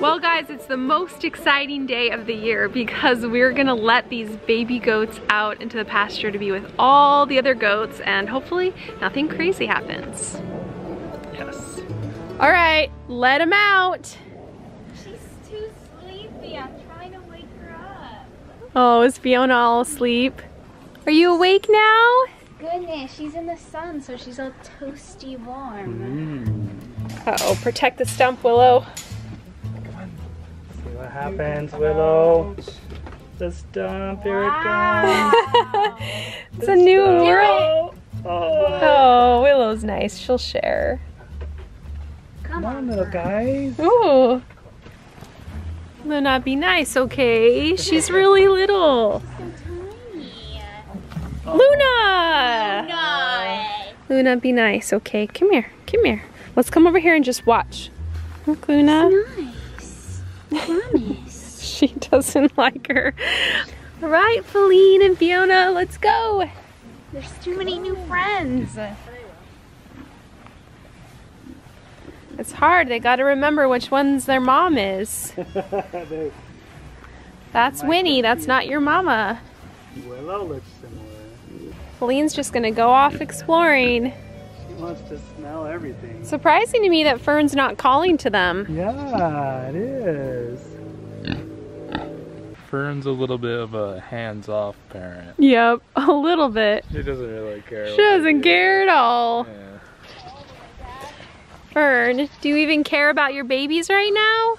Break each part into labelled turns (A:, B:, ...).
A: Well guys, it's the most exciting day of the year because we're gonna let these baby goats out into the pasture to be with all the other goats and hopefully nothing crazy happens.
B: Yes.
A: All right, let them out.
C: She's too sleepy. I'm trying to wake her up.
A: Oh, is Fiona all asleep? Are you awake now?
C: Goodness, she's in the sun, so she's all toasty warm.
A: Uh-oh, protect the stump, Willow.
B: See what happens, Willow. The stump, here it comes.
A: It's a new
B: stump.
A: world. Oh, Willow's nice. She'll share.
B: Come on, little guys.
A: Ooh. Luna, be nice, okay? She's really little. Luna! Luna, be nice, okay? Come here, come here. Let's come over here and just watch. Look, Luna.
C: Nice. Promise.
A: She doesn't like her. All right, Faline and Fiona, let's go.
C: There's too many new friends.
A: It's hard. They got to remember which one's their mom is. That's Winnie. That's not your mama.
B: Willow looks similar.
A: Faline's just going to go off exploring.
B: She wants to smell everything.
A: Surprising to me that Fern's not calling to them.
B: Yeah, it is.
D: Fern's a little bit of a hands-off parent.
A: Yep, a little bit.
D: She doesn't really care.
A: She doesn't care at all.
D: Yeah.
A: Fern, do you even care about your babies right now?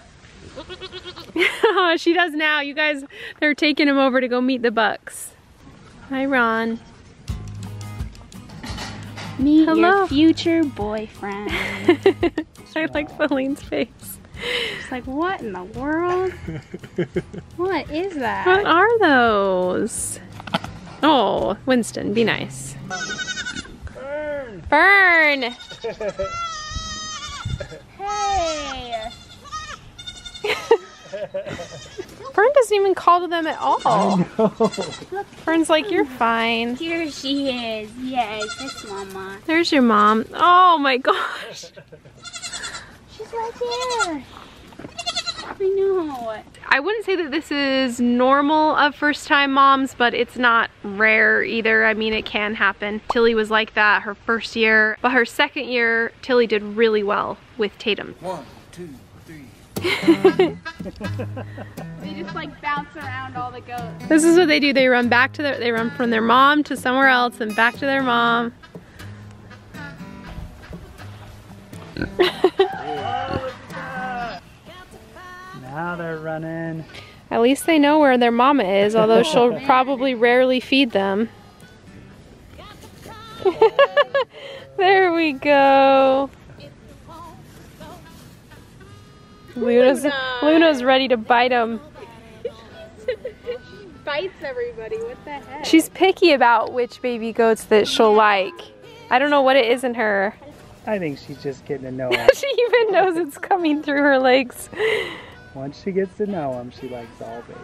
A: Oh, she does now. You guys, they're taking him over to go meet the bucks. Hi, Ron.
C: Meet
A: Hello.
C: your future boyfriend.
A: I like Faline's face.
C: It's like, what in the world? What is that?
A: What are those? Oh, Winston, be nice.
B: Fern!
A: Fern!
C: Hey!
A: Fern doesn't even call to them at all.
B: I know.
A: Fern's like, you're fine.
C: Here she is. Yes, that's Mama.
A: There's your mom. Oh my gosh.
C: She's right there. I know.
A: I wouldn't say that this is normal of first-time moms, but it's not rare either. I mean, it can happen. Tilly was like that her first year, but her second year, Tilly did really well with Tatum.
E: 1, 2, 3.
C: They just like bounce around all the goats.
A: This is what they do. They run back to they run from their mom to somewhere else and back to their mom.
B: Now they're running.
A: At least they know where their mama is, although she'll probably rarely feed them. There we go. Luna's ready to bite him.
C: Bites everybody. What the heck?
A: She's picky about which baby goats that she'll like. I don't know what it is in her.
B: I think she's just getting to know him.
A: She even knows it's coming through her legs.
B: Once she gets to know him, she likes all babies.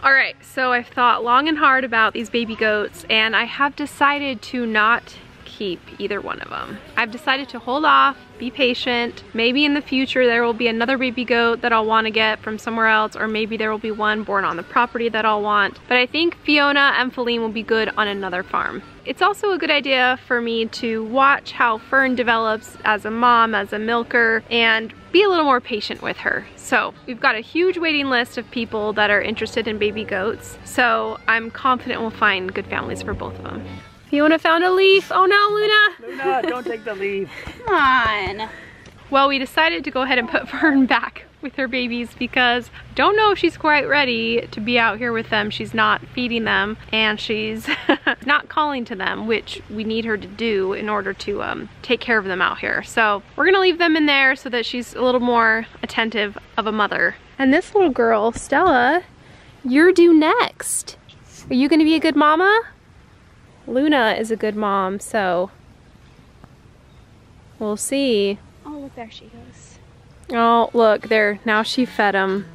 A: Alright, so I've thought long and hard about these baby goats and I have decided to not keep either one of them. I've decided to hold off, be patient. Maybe in the future there will be another baby goat that I'll want to get from somewhere else, or maybe there will be one born on the property that I'll want. But I think Fiona and Faline will be good on another farm. It's also a good idea for me to watch how Fern develops as a mom, as a milker, and be a little more patient with her. So we've got a huge waiting list of people that are interested in baby goats. So I'm confident we'll find good families for both of them. Fiona found a leaf. Oh no, Luna!
B: Luna, don't take the leaf.
C: Come on.
A: Well, we decided to go ahead and put Fern back with her babies because I don't know if she's quite ready to be out here with them. She's not feeding them and she's not calling to them, which we need her to do in order to take care of them out here. So we're gonna leave them in there so that she's a little more attentive of a mother. And this little girl, Stella, you're due next. Are you gonna be a good mama? Luna is a good mom, so we'll see.
C: Oh, look, there she goes.
A: Oh, look, there, now she fed him.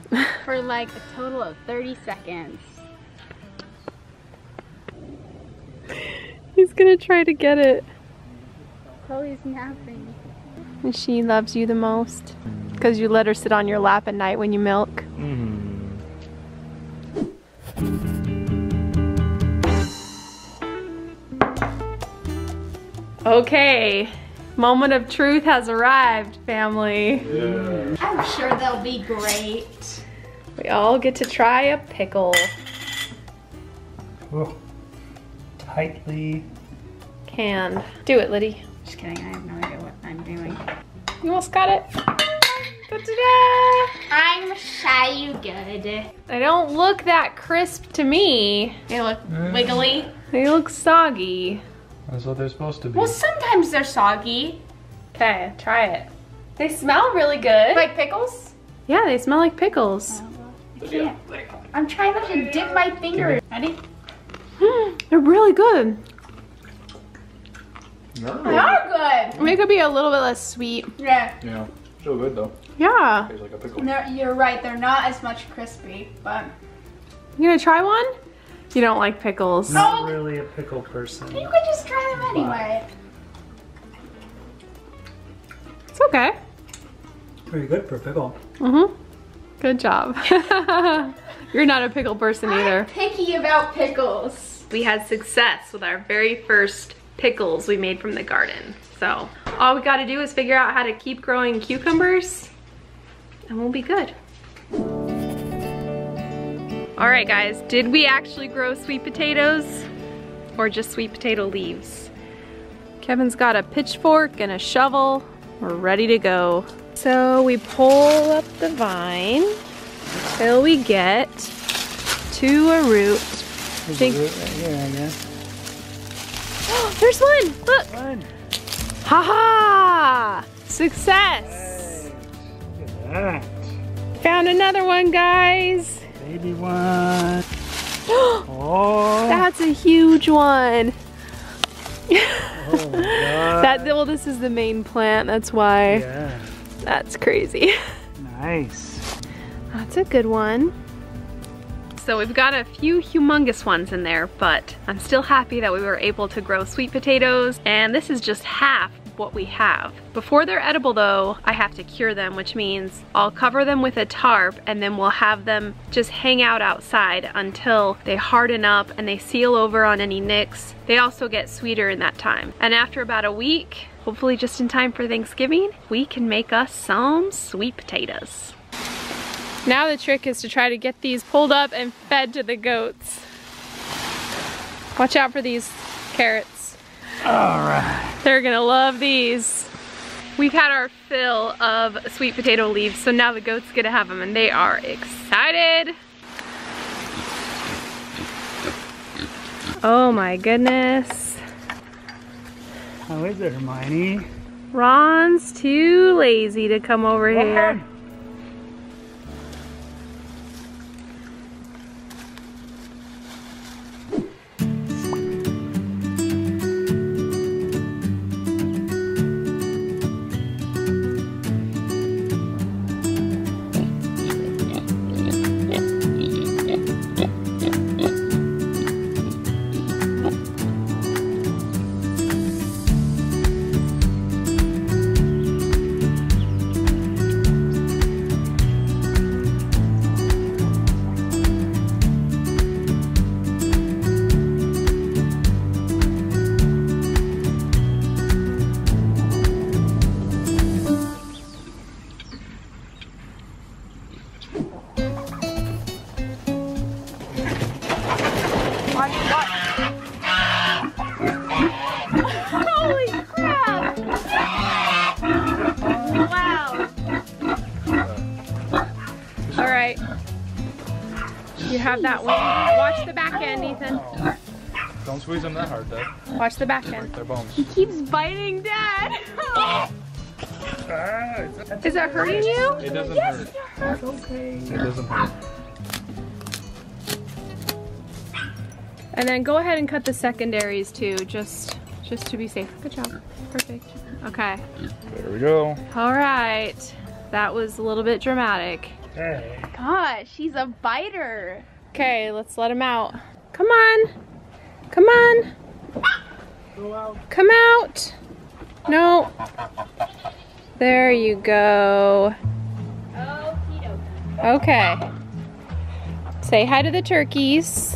C: For like a total of 30 seconds.
A: He's gonna try to get it.
C: Chloe's napping.
A: And she loves you the most. Because you let her sit on your lap at night when you milk. Okay, moment of truth has arrived, family.
D: Yeah.
C: I'm sure they'll be great.
A: We all get to try a pickle.
B: Oh, tightly.
A: Canned. Do it, Liddy.
C: Just kidding, I have no idea what I'm doing.
A: You almost got it. Ta-da!
C: I'm shy good.
A: They don't look that crisp to me.
C: They look wiggly.
A: They look soggy.
D: That's what they're supposed to be.
C: Well, sometimes they're soggy.
A: Okay, try it. They smell really good.
C: Like pickles?
A: Yeah, they smell like pickles.
C: I can't. I'm trying not to dip my finger. Ready?
A: They're really good.
C: They are good.
A: They could be a little bit less sweet.
C: Yeah.
D: Yeah, still good though.
A: Yeah.
D: Tastes like a pickle.
C: You're right. They're not as much crispy, but
A: You gonna try one? You don't like pickles.
B: Not really a pickle person.
C: you could just try them anyway.
A: It's okay.
B: Pretty good for a pickle.
A: Mm-hmm. Good job. You're not a pickle person either.
C: I'm picky about pickles.
A: We had success with our very first pickles we made from the garden. So all we gotta do is figure out how to keep growing cucumbers and we'll be good. All right guys, did we actually grow sweet potatoes or just sweet potato leaves? Kevin's got a pitchfork and a shovel. We're ready to go. So we pull up the vine until we get to a root.
B: There's a root right here, I guess.
A: There's one, look.
B: One.
A: Haha! Success!
B: Look at that.
A: Found another one, guys.
B: Baby one. Oh.
A: That's a huge one.
B: Oh my God.
A: Well, this is the main plant, that's why.
B: Yeah.
A: That's crazy.
B: Nice.
A: That's a good one. So we've got a few humongous ones in there, but I'm still happy that we were able to grow sweet potatoes, and this is just half what we have. Before they're edible though, I have to cure them, which means I'll cover them with a tarp and then we'll have them just hang out outside until they harden up and they seal over on any nicks. They also get sweeter in that time. And after about a week, hopefully just in time for Thanksgiving, we can make us some sweet potatoes. Now the trick is to try to get these pulled up and fed to the goats. Watch out for these carrots.
B: All right.
A: They're gonna love these. We've had our fill of sweet potato leaves, so now the goats get to have them and they are excited. Oh my goodness.
B: How is it, Hermione?
A: Ron's too lazy to come over here. Holy crap! Wow. All right. You have that one. Watch the back end, Ethan.
D: Don't squeeze them that hard, Dad.
A: Watch the back
D: Break
A: end.
D: their bones.
A: He keeps biting Dad. Is that hurting you?
D: It doesn't hurt.
B: It's okay.
D: It doesn't hurt.
A: And then go ahead and cut the secondaries too, just to be safe. Good job. Perfect. Okay.
D: There we go.
A: All right. That was a little bit dramatic.
B: Hey.
C: Gosh, she's a biter.
A: Okay, let's let him out. Come on. Come on.
B: Go out.
A: Come out. No. There you go. Okay. Say hi to the turkeys.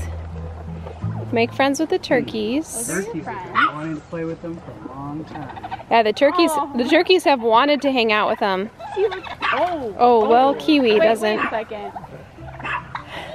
A: Make friends with the turkeys.
B: Turkeys have been wanting to play with them for a long time.
A: Yeah, the turkeys have wanted to hang out with them. Oh, well, Kiwi doesn't.
C: Wait a second.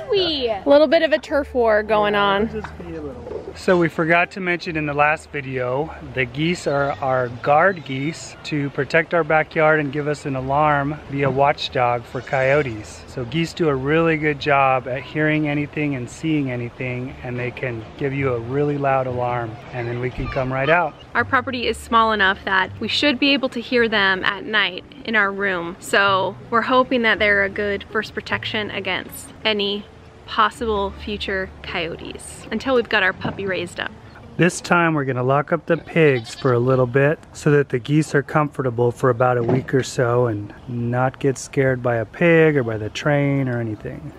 C: Kiwi!
A: A little bit of a turf war going on.
B: Just be a little. So we forgot to mention in the last video, the geese are our guard geese to protect our backyard and give us an alarm, be a watchdog for coyotes. So geese do a really good job at hearing anything and seeing anything, and they can give you a really loud alarm, and then we can come right out.
A: Our property is small enough that we should be able to hear them at night in our room. So we're hoping that they're a good first protection against any possible future coyotes until we've got our puppy raised up.
B: This time we're gonna lock up the pigs for a little bit so that the geese are comfortable for about a week or so and not get scared by a pig or by the train or anything.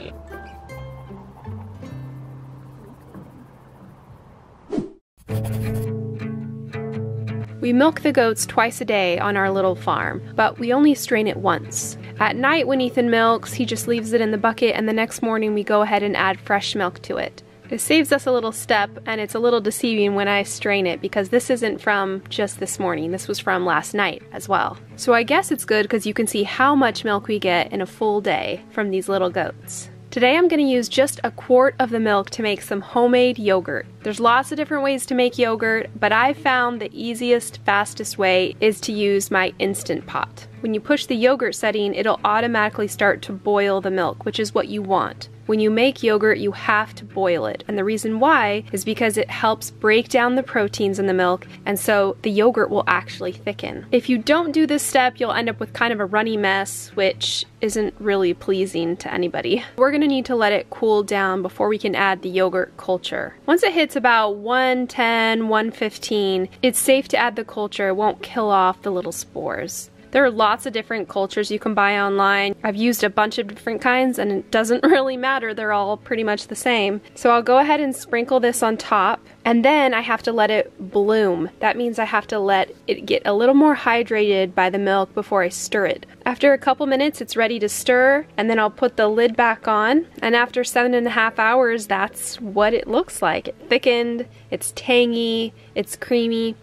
A: We milk the goats twice a day on our little farm, but we only strain it once. At night when Ethan milks, he just leaves it in the bucket, and the next morning we go ahead and add fresh milk to it. It saves us a little step, and it's a little deceiving when I strain it because this isn't from just this morning. This was from last night as well. So I guess it's good because you can see how much milk we get in a full day from these little goats. Today I'm going to use just a quart of the milk to make some homemade yogurt. There's lots of different ways to make yogurt, but I found the easiest, fastest way is to use my Instant Pot. When you push the yogurt setting, it'll automatically start to boil the milk, which is what you want. When you make yogurt, you have to boil it, and the reason why is because it helps break down the proteins in the milk, and so the yogurt will actually thicken. If you don't do this step, you'll end up with kind of a runny mess, which isn't really pleasing to anybody. We're gonna need to let it cool down before we can add the yogurt culture. Once it hits about 110, 115, it's safe to add the culture. It won't kill off the little spores. There are lots of different cultures you can buy online. I've used a bunch of different kinds and it doesn't really matter. They're all pretty much the same. So I'll go ahead and sprinkle this on top, and then I have to let it bloom. That means I have to let it get a little more hydrated by the milk before I stir it. After a couple minutes, it's ready to stir, and then I'll put the lid back on, and after 7.5 hours, that's what it looks like. It thickened, it's tangy, it's creamy.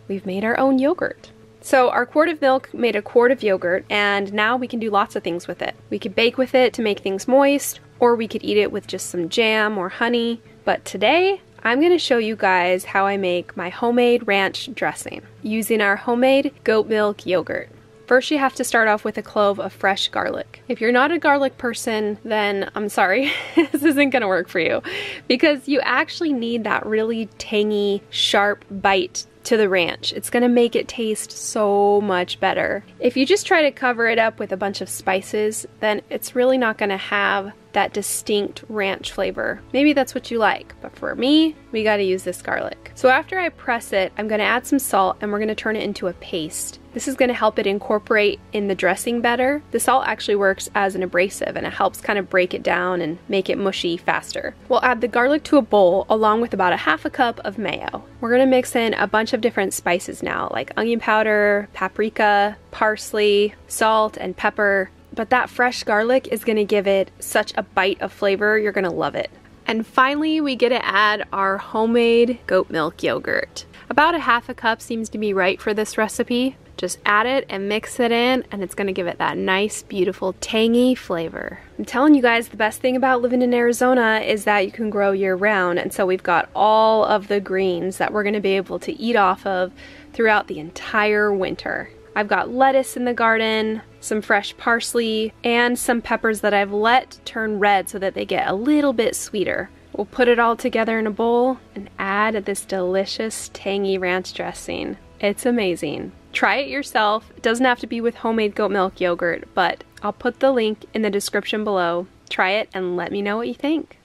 A: We've made our own yogurt. So our quart of milk made a quart of yogurt, and now we can do lots of things with it. We could bake with it to make things moist, or we could eat it with just some jam or honey. But today, I'm going to show you guys how I make my homemade ranch dressing using our homemade goat milk yogurt. First, you have to start off with a clove of fresh garlic. If you're not a garlic person, then I'm sorry, this isn't gonna work for you, because you actually need that really tangy, sharp bite to the ranch. It's gonna make it taste so much better. If you just try to cover it up with a bunch of spices, then it's really not gonna have that distinct ranch flavor. Maybe that's what you like, but for me, we gotta use this garlic. So after I press it, I'm gonna add some salt and we're gonna turn it into a paste. This is gonna help it incorporate in the dressing better. The salt actually works as an abrasive and it helps kind of break it down and make it mushy faster. We'll add the garlic to a bowl along with about a half a cup of mayo. We're gonna mix in a bunch of different spices now, like onion powder, paprika, parsley, salt, and pepper. But that fresh garlic is gonna give it such a bite of flavor, you're gonna love it. And finally, we get to add our homemade goat milk yogurt. About a half a cup seems to be right for this recipe. Just add it and mix it in, and it's gonna give it that nice, beautiful, tangy flavor. I'm telling you guys, the best thing about living in Arizona is that you can grow year-round, and so we've got all of the greens that we're gonna be able to eat off of throughout the entire winter. I've got lettuce in the garden, some fresh parsley, and some peppers that I've let turn red so that they get a little bit sweeter. We'll put it all together in a bowl and add this delicious tangy ranch dressing. It's amazing. Try it yourself. It doesn't have to be with homemade goat milk yogurt, but I'll put the link in the description below. Try it and let me know what you think.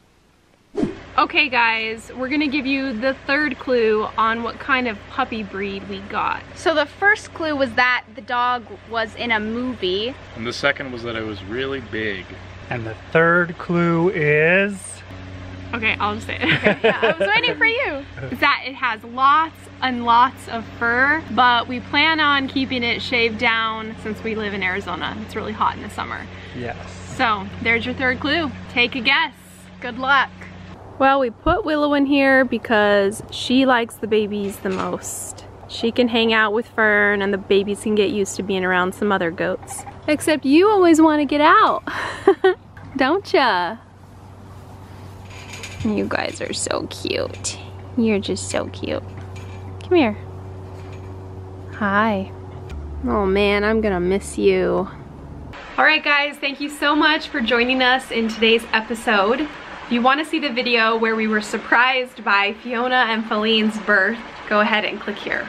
A: Okay guys, we're gonna give you the third clue on what kind of puppy breed we got.
C: So the first clue was that the dog was in a movie.
D: And the second was that it was really big.
B: And the third clue is...
A: Okay, I'll just say it. Okay, yeah, I was waiting for you. Is that it has lots and lots of fur, but we plan on keeping it shaved down since we live in Arizona. It's really hot in the summer.
B: Yes.
A: So there's your third clue. Take a guess. Good luck. Well, we put Willow in here because she likes the babies the most. She can hang out with Fern and the babies can get used to being around some other goats. Except you always want to get out, don't ya? You guys are so cute. You're just so cute. Come here. Hi. Oh man, I'm gonna miss you. All right guys, thank you so much for joining us in today's episode. If you want to see the video where we were surprised by Fiona and Faline's birth, go ahead and click here.